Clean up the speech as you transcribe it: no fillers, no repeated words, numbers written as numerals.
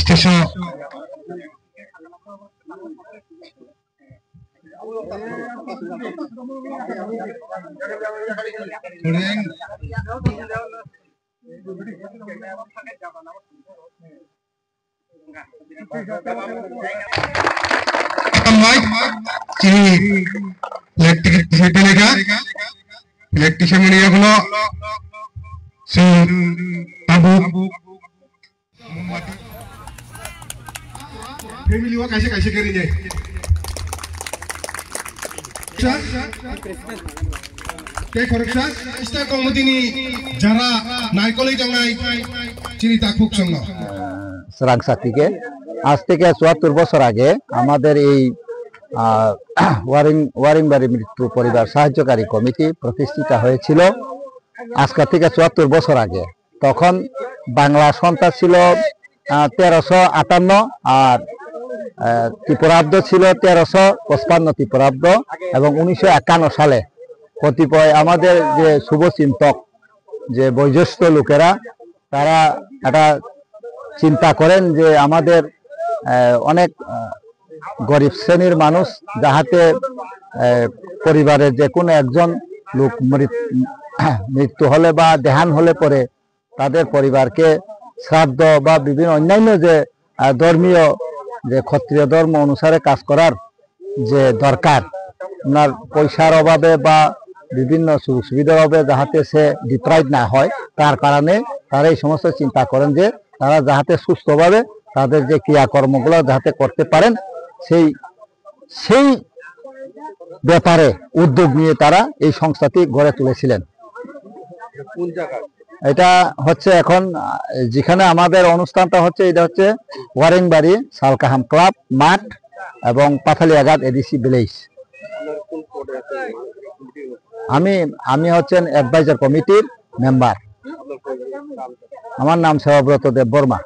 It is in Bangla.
স্টেশন इलेक्ट्रिशियन फैमिली कैसे कैसे करी जाए যারা নাইকলি জংনাই চিনি তাকুক সঙ্গ সরাংসা থেকে আজ থেকে ৭৪ বছর আগে আমাদের এই ওয়ারিংবাড়ি মৃত্যু পরিবার সাহায্যকারী কমিটি প্রতিষ্ঠিত হয়েছিল আজকে থেকে ৭৪ বছর আগে। তখন বাংলা সন্তান ছিল ১৩৫৮ আর ত্রিপুরাব্দ ছিল ১৩৫৫ ত্রিপুরাব্দ এবং ১৯৫১ সালে কতিপয় আমাদের যে শুভচিন্তক যে বয়োজ্যেষ্ঠ লোকেরা তারা একটা চিন্তা করেন যে আমাদের অনেক গরিব শ্রেণীর মানুষ যাহাতে পরিবারের যে কোনো একজন লোক মৃত্যু হলে বা দেহান হলে পরে তাদের পরিবারকে শ্রাদ্ধ বা বিভিন্ন অন্যান্য যে ধর্মীয় যে ক্ষত্রিয় ধর্ম অনুসারে কাজ করার যে দরকার আপনার পয়সার অভাবে বা বিভিন্ন সুযোগ সুবিধার অভাবে যাহাতে সে ডিপ্রাইভ না হয় তার কারণে তারা এই সমস্ত চিন্তা করেন যে তারা যাহাতে সুস্থভাবে তাদের যে ক্রিয়াকর্মগুলো যাহাতে করতে পারেন সেই ব্যাপারে উদ্যোগ নিয়ে তারা এই সংস্থাটি গড়ে তুলেছিলেন। এটা হচ্ছে এখন যেখানে আমাদের অনুষ্ঠানটা হচ্ছে এটা হচ্ছে ওয়ারিংবাড়ি সালকাহাম ক্লাব মাঠ এবং পাথালিয়াঘাট এডিসি ভিলেজ। আমি হচ্ছেন অ্যাডভাইজার কমিটির মেম্বার। আমার নাম সেবাব্রত দেব বর্মা।